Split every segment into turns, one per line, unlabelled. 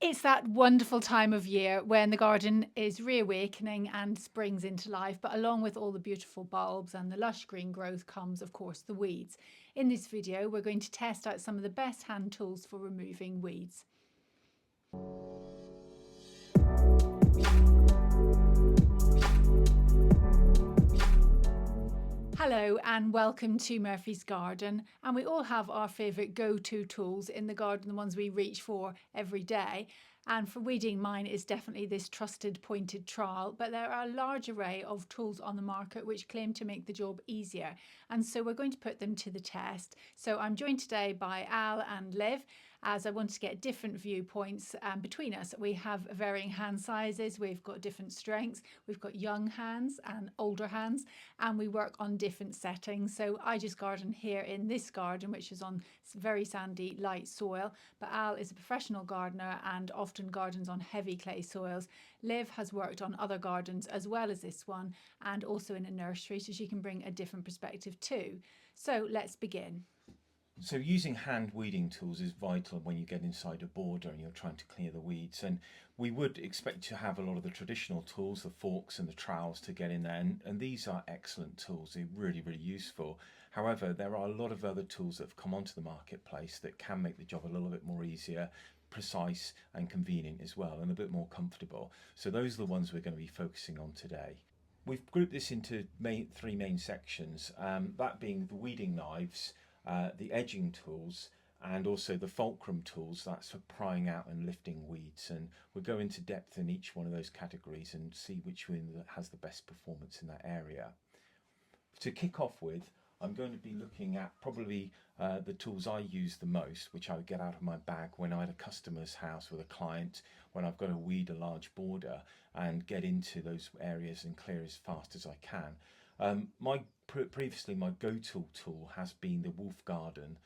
It's that wonderful time of year when the garden is reawakening and springs into life, but along with all the beautiful bulbs and the lush green growth comes, of course, the weeds. In this video, we're going to test out some of the best hand tools for removing weeds. Hello and welcome to Murphy's Garden, and we all have our favourite go-to tools in the garden, the ones we reach for every day. And for weeding, mine is definitely this trusted pointed trowel, but there are a large array of tools on the market which claim to make the job easier, and so we're going to put them to the test. So I'm joined today by Al and Liv, as I want to get different viewpoints between us. We have varying hand sizes, we've got different strengths, we've got young hands and older hands, and we work on different settings. So I just garden here in this garden, which is on very sandy, light soil, but Al is a professional gardener and often gardens on heavy clay soils. Liv has worked on other gardens as well as this one, and also in a nursery, so she can bring a different perspective too. So let's begin.
So using hand weeding tools is vital when you get inside a border and you're trying to clear the weeds. And we would expect to have a lot of the traditional tools, the forks and the trowels, to get in there. And these are excellent tools. They're really, really useful. However, there are a lot of other tools that have come onto the marketplace that can make the job a little bit more easier, precise and convenient as well, and a bit more comfortable. So those are the ones we're going to be focusing on today. We've grouped this into three main sections, that being the weeding knives, the edging tools, and also the Fulcrum tools. That's for prying out and lifting weeds, and we'll go into depth in each one of those categories and see which one has the best performance in that area. To kick off with, I'm going to be looking at probably the tools I use the most, which I would get out of my bag when I'm at a customer's house with a client, when I've got to weed a large border and get into those areas and clear as fast as I can. Previously, my go-to tool has been the Wolf Garden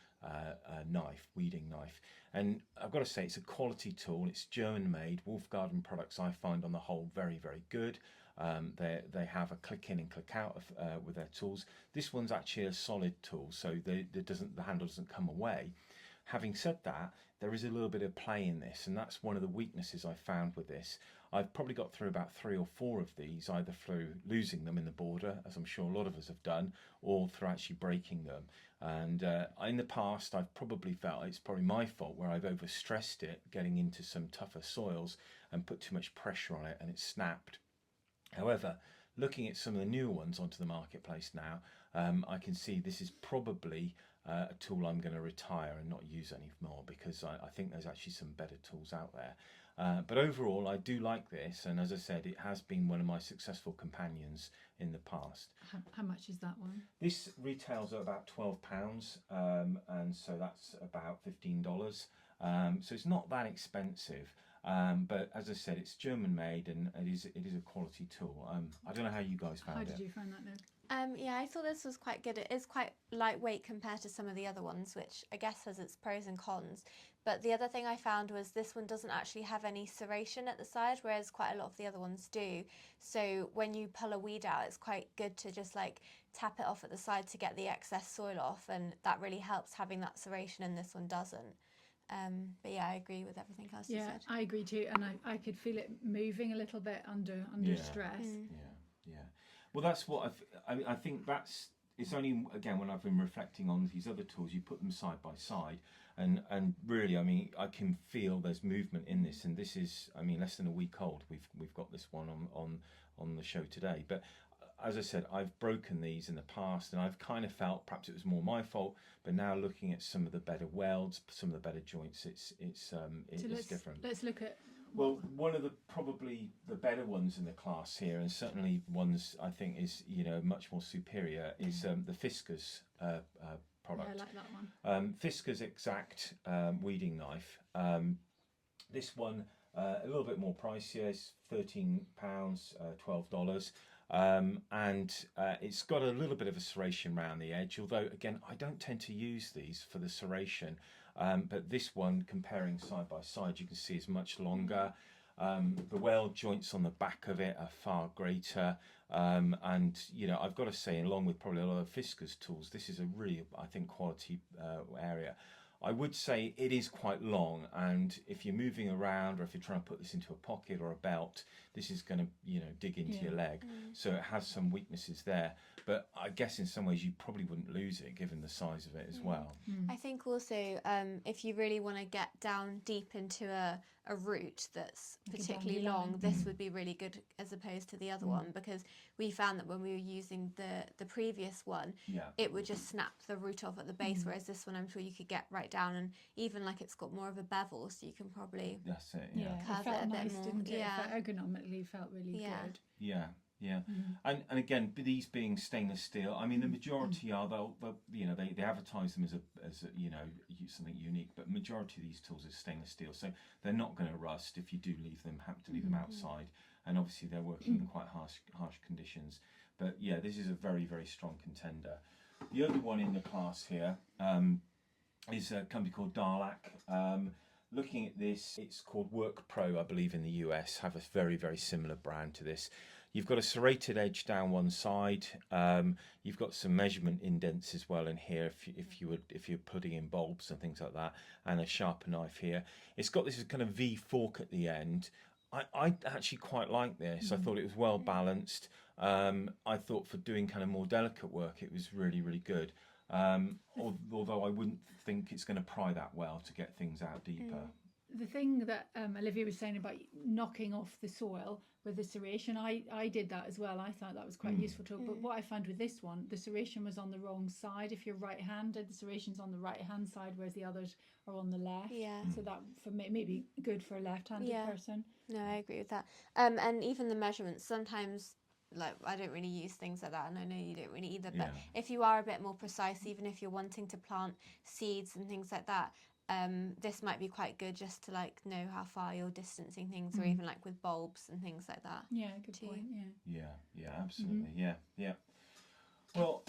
knife, weeding knife, and I've got to say it's a quality tool. It's German-made. Wolf Garden products I find on the whole very, very good. They have a click in and click out with their tools. This one's actually a solid tool, so the handle doesn't come away. Having said that, there is a little bit of play in this, and that's one of the weaknesses I found with this. I've probably got through about 3 or 4 of these, either through losing them in the border, as I'm sure a lot of us have done, or through actually breaking them. And in the past, I've probably felt it's probably my fault where I've overstressed it, getting into some tougher soils and put too much pressure on it, and it snapped. However, looking at some of the newer ones onto the marketplace now, I can see this is probably a tool I'm going to retire and not use anymore, because I think there's actually some better tools out there. But overall, I do like this, and as I said, it has been one of my successful companions in the past.
How much is that one?
This retails at about £12, and so that's about $15. So it's not that expensive. But as I said, it's German made, and it is a quality tool. I don't know how you guys found it.
How did you find that, Liv?
Yeah, I thought this was quite good. It is quite lightweight compared to some of the other ones, which I guess has its pros and cons. But the other thing I found was this one doesn't actually have any serration at the side, whereas quite a lot of the other ones do. So when you pull a weed out, it's quite good to just like tap it off at the side to get the excess soil off, and that really helps having that serration, and this one doesn't. But yeah, I agree with everything else you said.
I agree too, and I could feel it moving a little bit under stress.
Yeah. Well, that's what I think it's only, again, when I've been reflecting on these other tools, you put them side by side, and really, I mean, I can feel there's movement in this, and this is, I mean, less than a week old. We've got this one on the show today, but as I said, I've broken these in the past, and I've kind of felt perhaps it was more my fault. But now looking at some of the better welds, some of the better joints, it's different.
Let's look at.
Well, one of the probably the better ones in the class here, and certainly ones I think is much more superior, is the Friskars product.
Yeah, I like that one.
Friskars Xact weeding knife. This one a little bit more pricier. It's £13, $12. And it's got a little bit of a serration around the edge, although again I don't tend to use these for the serration, but this one, comparing side by side, you can see is much longer. The weld joints on the back of it are far greater, and I've got to say, along with probably a lot of Friskars tools, this is a really, I think, quality area. I would say it is quite long, and if you're moving around or if you're trying to put this into a pocket or a belt, this is going to, dig into your leg. So it has some weaknesses there. But I guess in some ways you probably wouldn't lose it given the size of it as well.
I think also if you really want to get down deep into a route that's particularly long, this would be really good as opposed to the other one, because we found that when we were using the previous one, it would just snap the root off at the base, whereas this one I'm sure you could get right down, and even like it's got more of a bevel, so you can probably
That's it,
it felt nice, didn't it? Ergonomically felt really good.
Yeah. And again, these being stainless steel, I mean, the majority are they'll they advertise them as something unique, but majority of these tools is stainless steel, so they're not going to rust if you do have to leave them outside, and obviously they're working in quite harsh conditions. But yeah, this is a very, very strong contender. The other one in the class here is a company called Darlac. Looking at this, it's called Work Pro, I believe, in the US, have a very, very similar brand to this. You've got a serrated edge down one side. You've got some measurement indents as well in here if you're putting in bulbs and things like that, and a sharper knife here. It's got this kind of V fork at the end. I actually quite like this. I thought it was well balanced. I thought for doing kind of more delicate work, it was really, really good. Although I wouldn't think it's going to pry that well to get things out deeper.
The thing that Olivia was saying about knocking off the soil with the serration, I did that as well. I thought that was quite useful tool. But what I found with this one, the serration was on the wrong side. If you're right-handed, the serration's on the right-hand side, whereas the others are on the left. Yeah. So that for maybe good for a left-handed person.
No, I agree with that. And even the measurements, sometimes, like, I don't really use things like that, and I know you don't really either, but if you are a bit more precise, even if you're wanting to plant seeds and things like that, this might be quite good just to like know how far you're distancing things, or even like with bulbs and things like that.
Yeah, good point.
Yeah, absolutely. Yeah. Well,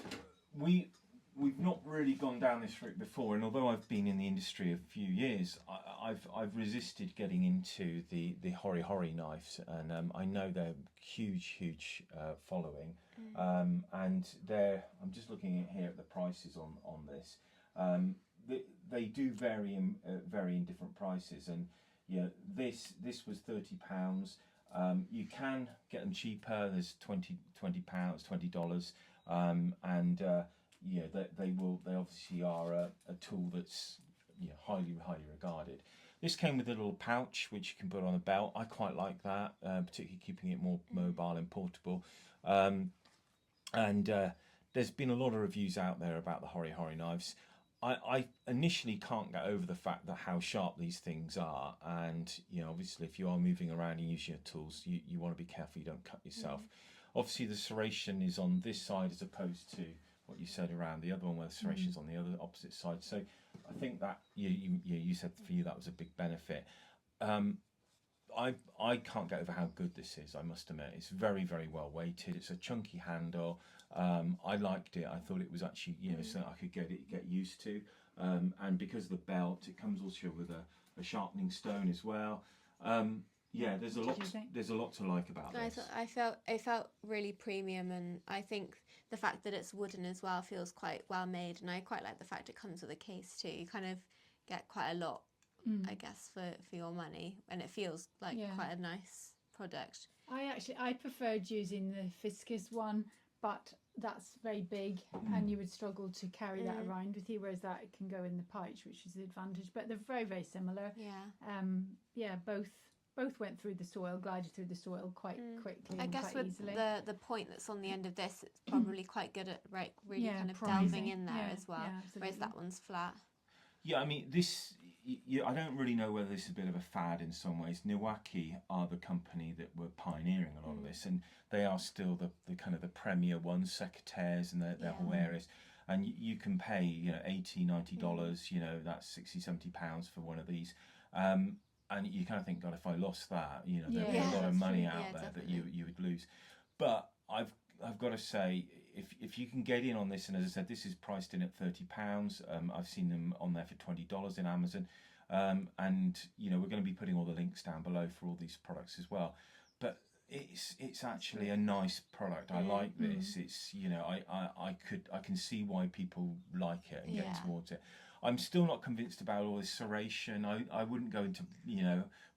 we've not really gone down this route before, and although I've been in the industry a few years, I've resisted getting into the Hori knives, and I know they're huge following, and I'm just looking here at the prices on this. They do vary in different prices, and this was £30. You can get them cheaper. There's £20, $20, and they obviously are a tool that's highly regarded. This came with a little pouch which you can put on a belt. I quite like that, particularly keeping it more mobile and portable. And there's been a lot of reviews out there about the Hori knives. I initially can't get over the fact that how sharp these things are, and obviously if you are moving around and using your tools, you want to be careful you don't cut yourself. Obviously the serration is on this side as opposed to what you said around the other one where the serration is on the other opposite side. So I think that you said for you that was a big benefit. I can't get over how good this is, I must admit. It's very, very well weighted. It's a chunky handle. I liked it. I thought it was actually, something I could get used to. And because of the belt, it comes also with a sharpening stone as well. There's a lot to like about this.
It felt really premium, and I think the fact that it's wooden as well feels quite well made, and I quite like the fact it comes with a case too. You kind of get quite a lot, I guess, for your money, and it feels like quite a nice product.
I preferred using the Friskars one, but that's very big and you would struggle to carry that around with you, whereas that can go in the pouch, which is the advantage. But they're very, very similar. Both went through the soil, glided through the soil quite quickly.
I guess
quite
with
easily.
the point that's on the end of this, it's probably quite good at really kind of delving in there as well, whereas that one's flat.
Yeah, I mean, this, I don't really know whether this is a bit of a fad in some ways. Niwakii are the company that were pioneering a lot of this, and they are still the kind of the premier ones, secateurs and their whole areas. And you can pay, $80, $90, that's £60, £70 for one of these. And you kind of think, God, if I lost that, there'd be a lot of money out there definitely. That you would lose. But I've got to say, if you can get in on this, and as I said, this is priced in at £30. I've seen them on there for $20 in Amazon, and we're going to be putting all the links down below for all these products as well. But it's actually a nice product. I like this. It's I can see why people like it and get towards it. I'm still not convinced about all this serration. I wouldn't go into,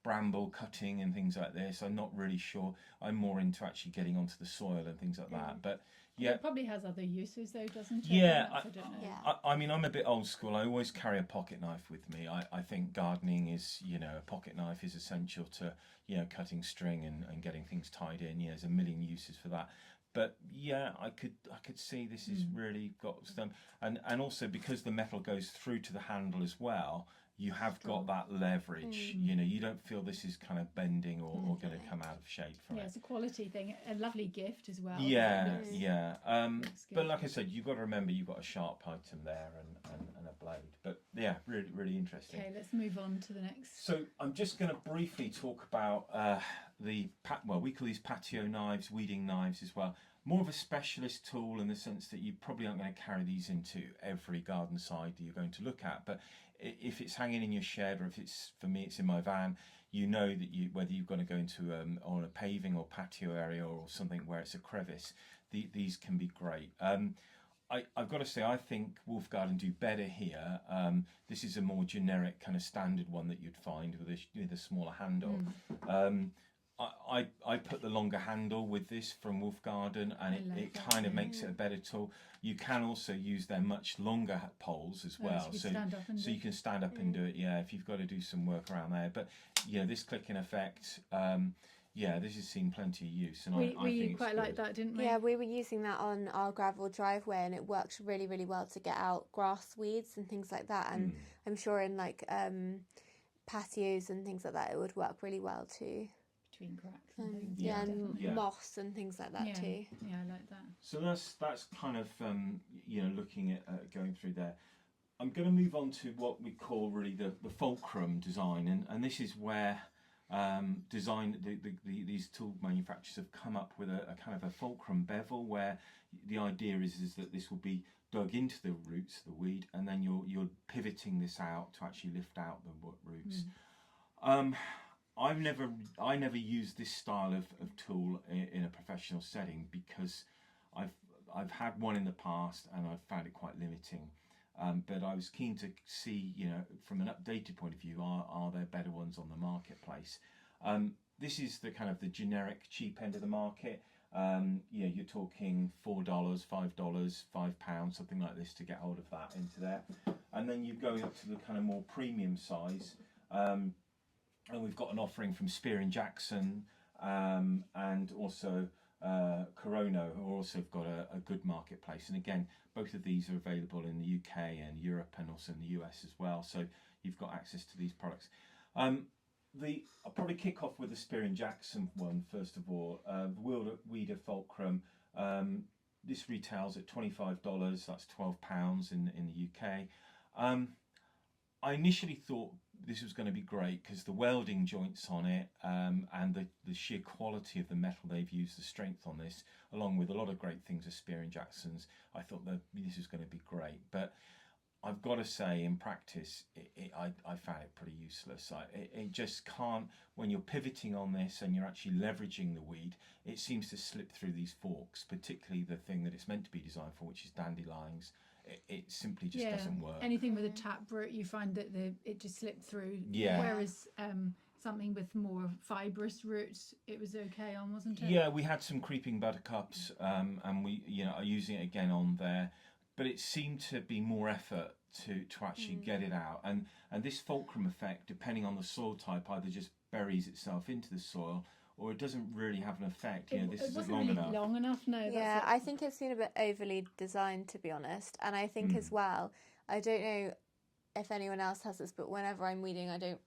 bramble cutting and things like this. I'm not really sure. I'm more into actually getting onto the soil and things like that. But yeah,
It probably has other uses though, doesn't it?
Yeah,
I don't know.
Yeah.
I mean, I'm a bit old school. I always carry a pocket knife with me. I think gardening is, a pocket knife is essential to, cutting string and getting things tied in. There's a million uses for that. But yeah, I could see this is really got some, and also because the metal goes through to the handle as well, you have got that leverage. You don't feel this is kind of bending or going to come out of shape from
Yeah,
it.
it's a quality thing. A lovely gift as well.
Yeah,
It looks-
yeah.
looks
But
good.
like I said, you've got to remember you've got a sharp item there and a blade. But yeah, really, really interesting.
Okay, let's move on to the next.
So I'm just going to briefly talk about we call these patio knives, weeding knives as well. More of a specialist tool in the sense that you probably aren't going to carry these into every garden side that you're going to look at. But if it's hanging in your shed, or if it's, for me, it's in my van, you know that whether you've got to go into on a paving or patio area or something where it's a crevice, these can be great. I've got to say, I think Wolf Garden do better here. This is a more generic kind of standard one that you'd find with a smaller handle. I put the longer handle with this from Wolf Garden, and it kind of makes it a better tool. You can also use their much longer poles as well,
so you can stand up and
you can stand up and do it. Yeah, if you've got to do some work around there. But this clicking effect, this has seen plenty of use, and I
we
think
quite
it's
like
good.
that, didn't we?
Yeah, we were using that on our gravel driveway, and it worked really, really well to get out grass weeds and things like that. And I'm sure in like patios and things like that, it would work really well too.
Between cracks and things.
Yeah, and
definitely.
Yeah.
moss and things like that too.
Yeah, I like that.
So that's kind of looking at going through there. I'm going to move on to what we call really the fulcrum design, and this is where these tool manufacturers have come up with a kind of a fulcrum bevel, where the idea is that this will be dug into the roots of the weed, and then you're pivoting this out to actually lift out the roots. I never used this style of tool in a professional setting because I've had one in the past and I've found it quite limiting. But I was keen to see, from an updated point of view, are there better ones on the marketplace? This is the kind of the generic cheap end of the market. You're talking $4, $5, £5, something like this to get hold of that into there. And then you're going up to the kind of more premium size. And we've got an offering from Spear & Jackson and also Corona, who also have got a good marketplace. And again, both of these are available in the UK and Europe and also in the US as well. So you've got access to these products. I'll probably kick off with the Spear & Jackson one first of all. The Weeder Fulcrum. This retails at $25. That's £12 in the UK. I initially thought this was going to be great because the welding joints on it and the sheer quality of the metal they've used, the strength on this, along with a lot of great things of Spear & Jackson's, I thought that this was going to be great. But I've got to say, in practice, I found it pretty useless. It just can't, when you're pivoting on this and you're actually leveraging the weed, it seems to slip through these forks, particularly the thing that it's meant to be designed for, which is dandelions. It simply just doesn't work.
Anything with a tap root, you find that it just slipped through.
Yeah.
Whereas something with more fibrous roots, it was okay on, wasn't it?
Yeah, we had some creeping buttercups, and we are using it again on there, but it seemed to be more effort to actually get it out. And this fulcrum effect, depending on the soil type, either just buries itself into the soil, or it doesn't really have an effect. This
it
isn't
wasn't
long
really
enough.
long enough. No.
Yeah,
That's
I think it's been a bit overly designed, to be honest. And I think as well, I don't know if anyone else has this, but whenever I'm weeding, I don't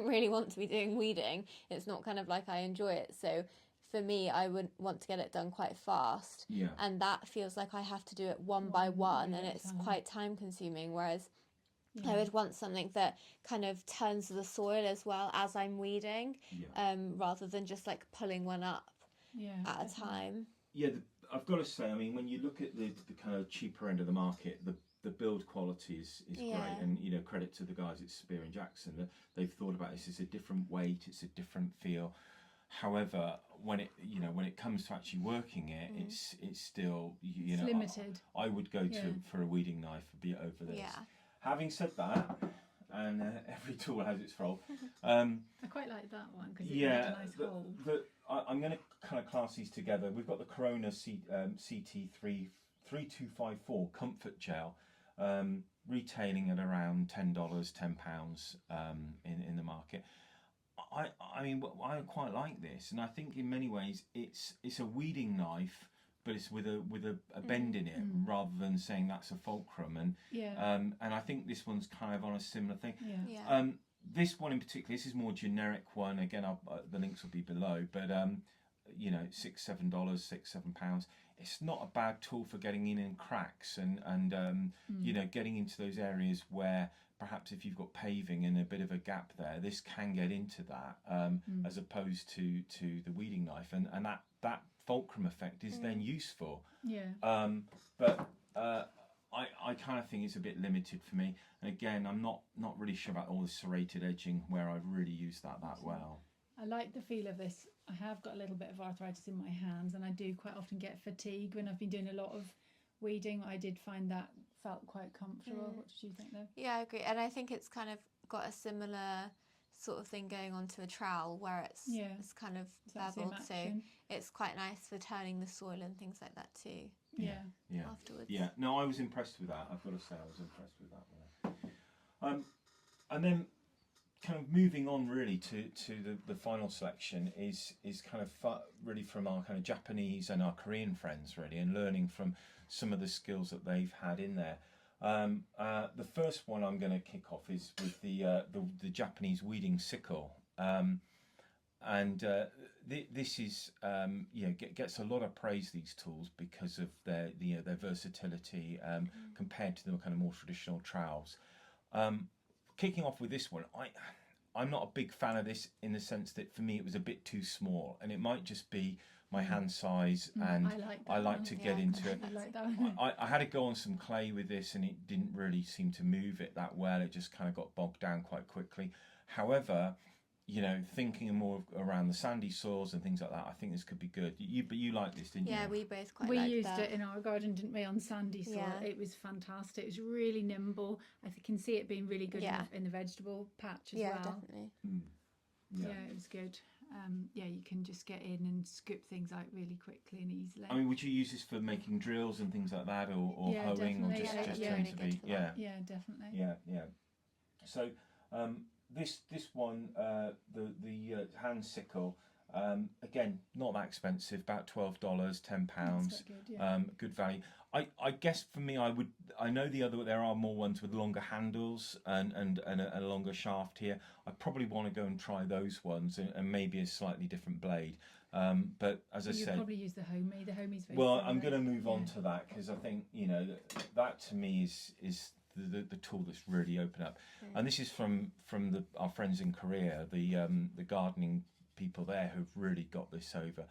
really want to be doing weeding. It's not kind of like I enjoy it. So for me, I would want to get it done quite fast.
Yeah.
And that feels like I have to do it one by one, and
at a
it's
time.
quite time consuming. Whereas I would want something that kind of turns the soil as well as I'm weeding, rather than just like pulling one up at a time.
Yeah, I've got to say, I mean, when you look at the kind of cheaper end of the market, the build quality is great, and credit to the guys at Spear & Jackson. They've thought about this. It's a different weight, it's a different feel. However, when it comes to actually working it, it's still
it's limited.
I would go for a weeding knife a bit over this.
Yeah.
Having said that, and every tool has its role.
I quite like that one because it's
Yeah,
a nice hold.
I'm going to kind of class these together. We've got the Corona CT3 3254 Comfort Gel, retailing at around $10, £10 in the market. I mean, I quite like this, and I think in many ways it's a weeding knife, but it's with a bend in it rather than saying that's a fulcrum. And and I think this one's kind of on a similar thing.
Yeah.
This one in particular, this is more generic one. Again, the links will be below, but you know, $6, $7, £6-7. It's not a bad tool for getting in cracks and you know, getting into those areas where perhaps if you've got paving and a bit of a gap there, this can get into that as opposed to the weeding knife, and that fulcrum effect is then useful. But I kind of think it's a bit limited for me. And again, I'm not really sure about all the serrated edging where I've really used that well.
I like the feel of this. I have got a little bit of arthritis in my hands, and I do quite often get fatigue when I've been doing a lot of weeding. I did find that felt quite comfortable. What did you think though?
Yeah, I agree. And I think it's kind of got a similar sort of thing going on to a trowel where it's kind of beveled, so it's quite nice for turning the soil and things like that too. Afterwards.
Yeah, no, I was impressed with that. I've got to say, I was impressed with that one. And then kind of moving on really to the final selection is kind of really from our kind of Japanese and our Korean friends really, and learning from some of the skills that they've had in there. The first one I'm going to kick off is with the Japanese weeding sickle, and this is gets a lot of praise, these tools, because of their versatility compared to the kind of more traditional trowels. Kicking off with this one, I'm not a big fan of this in the sense that for me it was a bit too small, and it might just be my hand size, and I like to get into it.
I like that one.
I had to go on some clay with this, and it didn't really seem to move it that well. It just kind of got bogged down quite quickly. However, you know, thinking more around the sandy soils and things like that, I think this could be good. But you liked this, didn't you?
Yeah, we both quite
We
liked
used
that.
it in our garden, didn't we, on sandy soil?
Yeah.
It was fantastic. It was really nimble. I can see it being really good in the vegetable patch as well.
Yeah, definitely.
Yeah, it was good. You can just get in and scoop things out really quickly and easily.
I mean, would you use this for making drills and things like that, or hoeing, or just tend to be?
Yeah, definitely.
Yeah. So this one, the hand sickle, again, not that expensive, about $12, £10. Good value. I guess for me, I know there are more ones with longer handles and a longer shaft here. I probably want to go and try those ones and maybe a slightly different blade. But as I said,
you'll probably use the Homi. The Homi's very
well,
similar.
I'm going to move on to that, because I think, you know, that to me is the tool that's really opened up. And this is from our friends in Korea, the gardening people there who've really got this over.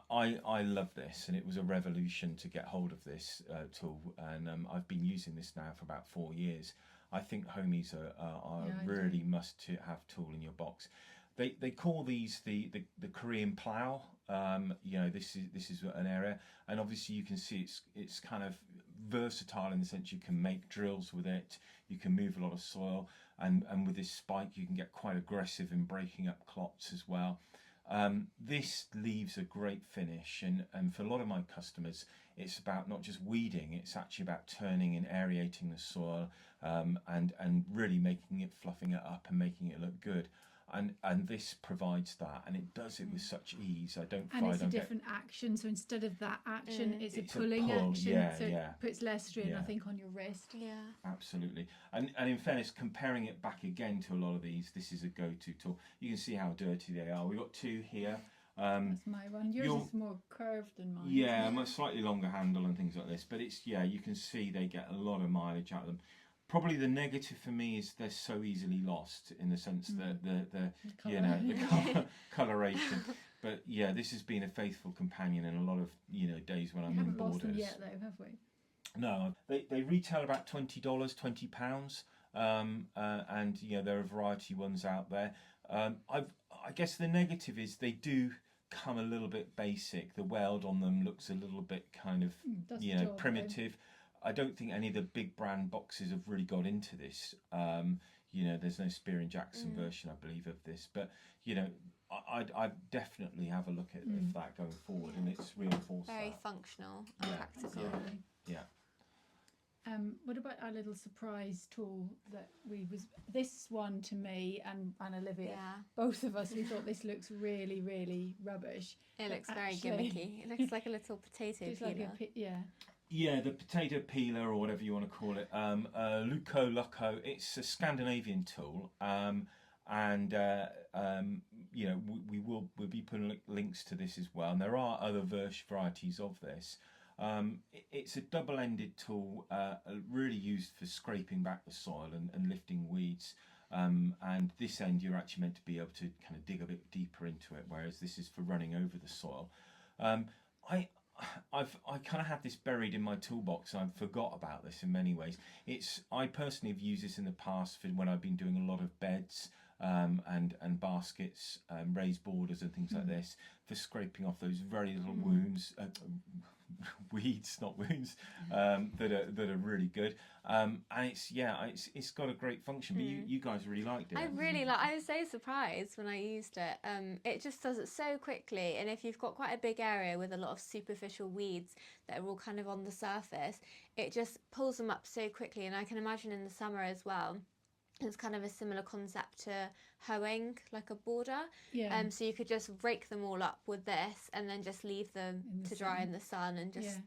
I love this, and it was a revolution to get hold of this tool, and I've been using this now for about 4 years. I think Homies are really must to have tool in your box. They call these the Korean Plough. You know, this is an area, and obviously you can see it's kind of versatile in the sense you can make drills with it, you can move a lot of soil, and with this spike you can get quite aggressive in breaking up clots as well. This leaves a great finish, and for a lot of my customers it's about not just weeding, it's actually about turning and aerating the soil, and really making it, fluffing it up and making it look good. And this provides that, and it does it with such ease.
And it's a different action, so instead of that action, it's a pulling action, so it puts less strain, I think, on your wrist.
Yeah,
absolutely. And in fairness, comparing it back again to a lot of these, this is a go-to tool. You can see how dirty they are. We've got two here.
That's my one. Yours is more curved than mine.
Yeah, a slightly longer handle and things like this, but it's you can see they get a lot of mileage out of them. Probably the negative for me is they're so easily lost, in the sense that the coloration. But yeah, this has been a faithful companion in a lot of days when I'm in borders.
Haven't lost them yet, though, have we?
No, they retail about $20, £20, and there are a variety of ones out there. I guess the negative is they do come a little bit basic. The weld on them looks a little bit kind of primitive. I don't think any of the big brand boxes have really got into this. There's no Spear and Jackson version, I believe, of this, but I'd definitely have a look at that going forward, and it's reinforced.
Very
that.
functional and practical.
Absolutely.
Yeah.
What about our little surprise tool that this one to me and Olivia, both of us, we thought this looks really, really rubbish.
It looks very gimmicky. It looks like a little potato peeler.
Yeah, the potato peeler, or whatever you want to call it. Lucko. It's a Scandinavian tool, we'll be putting links to this as well. And there are other varieties of this. It's a double-ended tool, really used for scraping back the soil and lifting weeds. And this end, you're actually meant to be able to kind of dig a bit deeper into it, whereas this is for running over the soil. I kind of had this buried in my toolbox, and I forgot about this in many ways. I personally have used this in the past for when I've been doing a lot of beds and baskets, raised borders and things like this, for scraping off those very little weeds, not wounds, that are really good. And it's got a great function. But you guys really liked it.
I was so surprised when I used it. It just does it so quickly, and if you've got quite a big area with a lot of superficial weeds that are all kind of on the surface, it just pulls them up so quickly. And I can imagine in the summer as well, it's kind of a similar concept to hoeing, like a border.
Yeah.
So you could just rake them all up with this and then just leave them to dry in the sun and just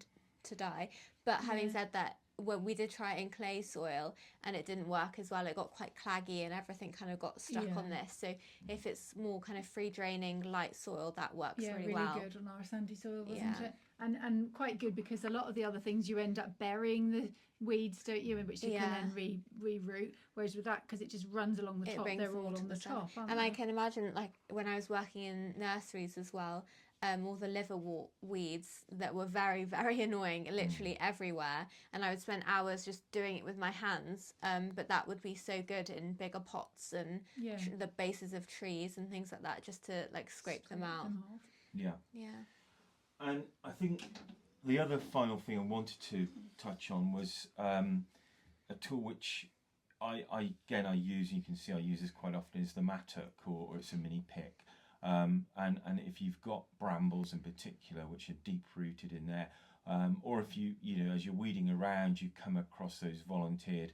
to die. But having said that, well, we did try it in clay soil and it didn't work as well. It got quite claggy and everything kind of got stuck on this. So if it's more kind of free draining, light soil, that works really well.
Really good on our sandy soil, wasn't it? And quite good, because a lot of the other things you end up burying the weeds, don't you, in which you can then reroot, whereas with that, because it just runs along the top, they're all on the top, aren't
and
they?
I can imagine, like when I was working in nurseries as well, all the liverwort weeds that were very, very annoying, literally everywhere, and I would spend hours just doing it with my hands, but that would be so good in bigger pots and the bases of trees and things like that, just to like scrape them out.
Yeah. And I think the other final thing I wanted to touch on was a tool which I use, and you can see I use this quite often, is the Mattock, or it's a mini pick. And if you've got brambles in particular, which are deep rooted in there, or if you as you're weeding around, you come across those volunteered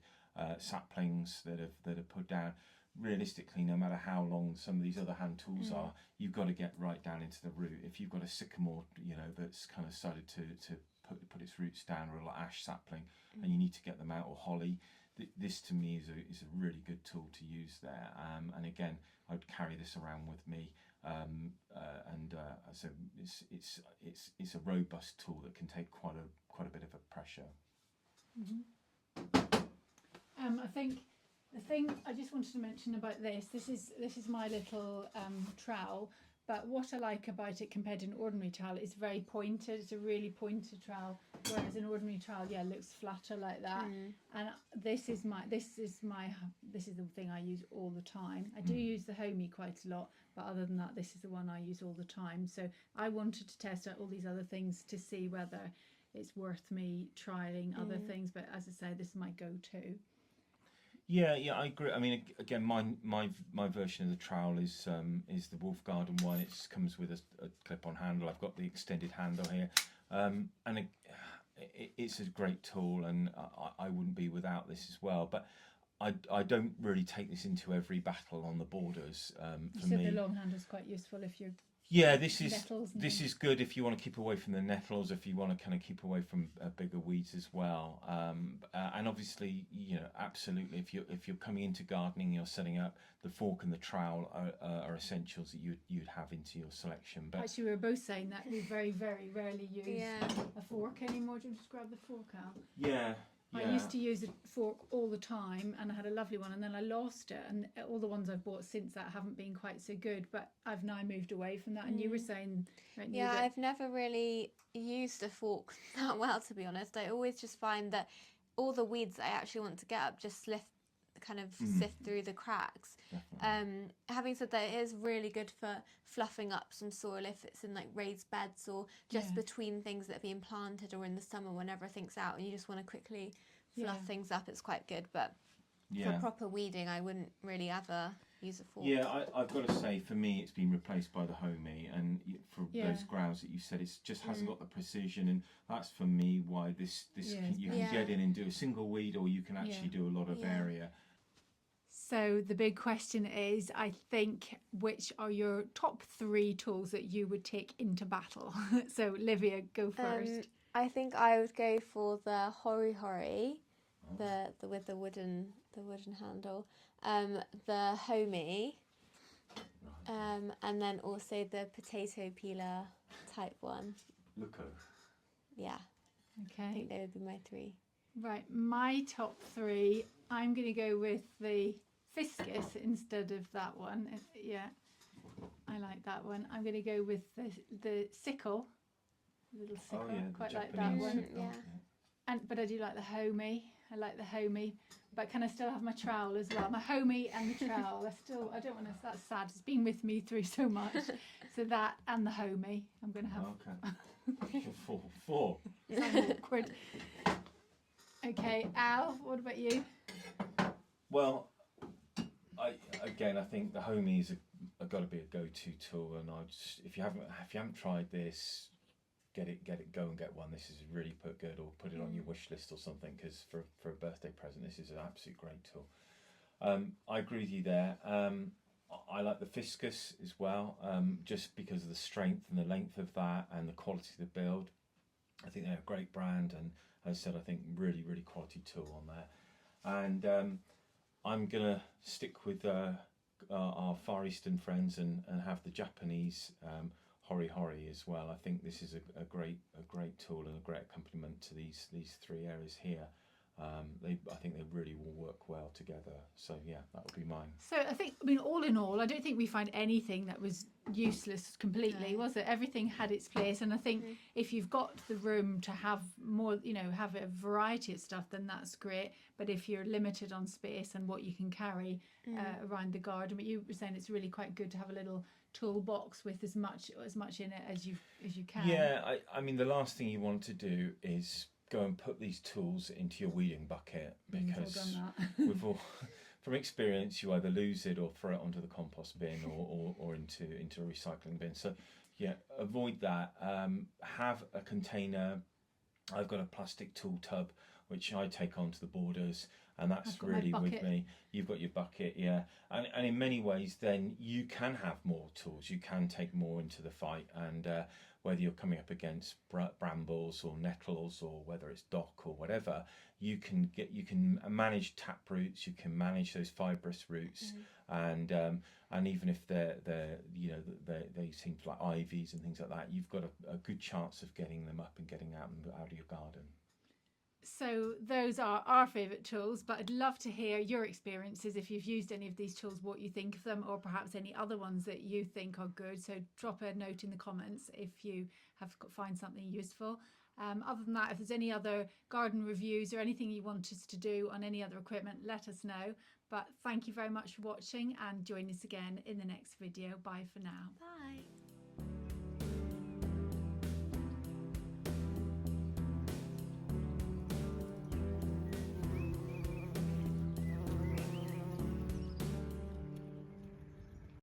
saplings that are put down. Realistically, no matter how long some of these other hand tools are, you've got to get right down into the root. If you've got a sycamore, that's kind of started to put its roots down, or a little ash sapling, and you need to get them out, or holly, this to me is a really good tool to use there. And again, I would carry this around with me, so it's a robust tool that can take quite a bit of a pressure.
I think the thing I just wanted to mention about this is my little trowel, but what I like about it compared to an ordinary trowel, it's very pointed. It's a really pointed trowel, whereas an ordinary trowel looks flatter like that. And this is the thing I use all the time. I do use the Homi quite a lot, but other than that, this is the one I use all the time. So I wanted to test out all these other things to see whether it's worth me trialing other things, but as I say, this is my go-to.
Yeah, I agree. I mean, again, my version of the trowel is the Wolf Garden one. It comes with a clip-on handle. I've got the extended handle here, and it's a great tool, and I wouldn't be without this as well. But I don't really take this into every battle on the borders. For me,
the long handle is quite useful if you're.
Yeah, this is good if you want to keep away from the nettles, if you want to kind of keep away from bigger weeds as well. And obviously, absolutely, if you're coming into gardening, you're setting up, the fork and the trowel are essentials that you'd have into your selection. But
actually, we were both saying that we very, very rarely use a fork anymore. Do you just grab the fork out?
Yeah.
I used to use a fork all the time, and I had a lovely one, and then I lost it, and all the ones I've bought since that haven't been quite so good, but I've now moved away from that. And you were saying,
I've never really used a fork that well, to be honest. I always just find that all the weeds I actually want to get up just kind of sift through the cracks. Having said that, it is really good for fluffing up some soil if it's in like raised beds or just between things that are being planted, or in the summer when everything's out and you just want to quickly fluff things up. It's quite good, but for proper weeding I wouldn't really ever use a fork.
Yeah, I've got to say, for me, it's been replaced by the Homi, and for those grounds that you said, it just hasn't got the precision, and that's for me why you can get in and do a single weed, or you can actually do a lot of area.
So the big question is, I think, which are your top 3 tools that you would take into battle? So Livia, go first.
I think I would go for the Hori, the with the wooden handle, the Homi, and then also the potato peeler type one.
Lucko.
Yeah.
Okay.
I think they would be my 3.
Right, my top 3, I'm going to go with the Friskars instead of that one. Yeah, I like that one. I'm going to go with the Sickle, little Sickle. Quite like that one.
Yeah.
But I do like the Homi. I like the Homi, but can I still have my trowel as well? My Homi and the trowel. I don't want to. That's sad. It's been with me through so much. So that and the Homi. I'm going to have.
Okay. Four.
Sounds awkward. Okay, Al. What about you?
Well, I think the Homi is got to be a go-to tool, and if you haven't tried this, get it, go and get one. This is really good, or put it on your wish list or something, because for a birthday present, this is an absolute great tool. I agree with you there. I like the Friskars as well, just because of the strength and the length of that and the quality of the build. I think they're a great brand, and as I said, I think really, really quality tool on there. And I'm gonna stick with our Far Eastern friends and have the Japanese Hori as well. I think this is a great tool and a great accompaniment to these 3 areas here. I think they really will work well together. So yeah, that would be mine.
So I mean, all in all, I don't think we find anything that was useless completely, was it? Everything had its place, and I think if you've got the room to have more, have a variety of stuff, then that's great. But if you're limited on space and what you can carry around the garden, but you were saying it's really quite good to have a little toolbox with as much in it as you can.
Yeah, I mean, the last thing you want to do is go and put these tools into your weeding bucket, because we've all, from experience, you either lose it or throw it onto the compost bin or into a recycling bin. So yeah, avoid that. Have a container. I've got a plastic tool tub which I take onto the borders, and that's really with me. You've got your bucket, yeah, and in many ways then you can have more tools, you can take more into the fight, and whether you're coming up against brambles or nettles, or whether it's dock or whatever, you can manage tap roots, you can manage those fibrous roots, and even if they seem like ivies and things like that, you've got a good chance of getting them up and getting out of your garden.
So those are our favourite tools, but I'd love to hear your experiences, if you've used any of these tools, what you think of them, or perhaps any other ones that you think are good. So drop a note in the comments if you find something useful. Other than that, if there's any other garden reviews or anything you want us to do on any other equipment, let us know. But thank you very much for watching, and join us again in the next video. Bye for now.
Bye.